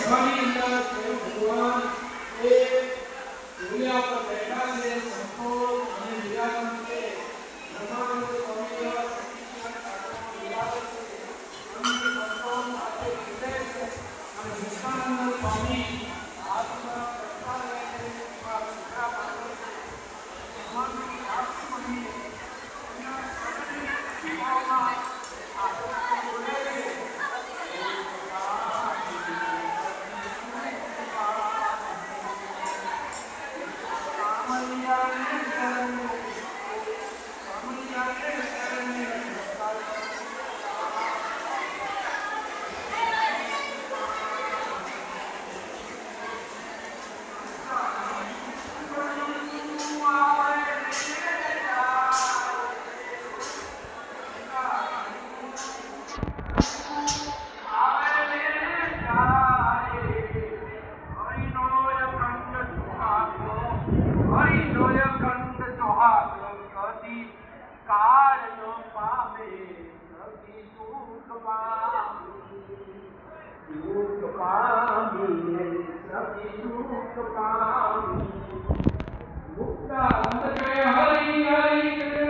સભાની અંદર સ્વયં ભગવાન એ જોડિયા પર બેઠા છે, સંતો અને વિરાજમાન છે. બ્રહ્માનંદ સ્વામી એવા શક્તિશાળી ઠાકોર વિરાજમાન છે. અન્ય સંતો સાથે વિજય છે અને વિશ્વાનંદ સ્વામી હાથમાં પ્રસાદ લઈને એવા સુધરા પાડે છે. ભગવાનનું શાસ્ત્ર બની એના સગડી દીવાઓમાં આસન બોલે છે. મુક્તા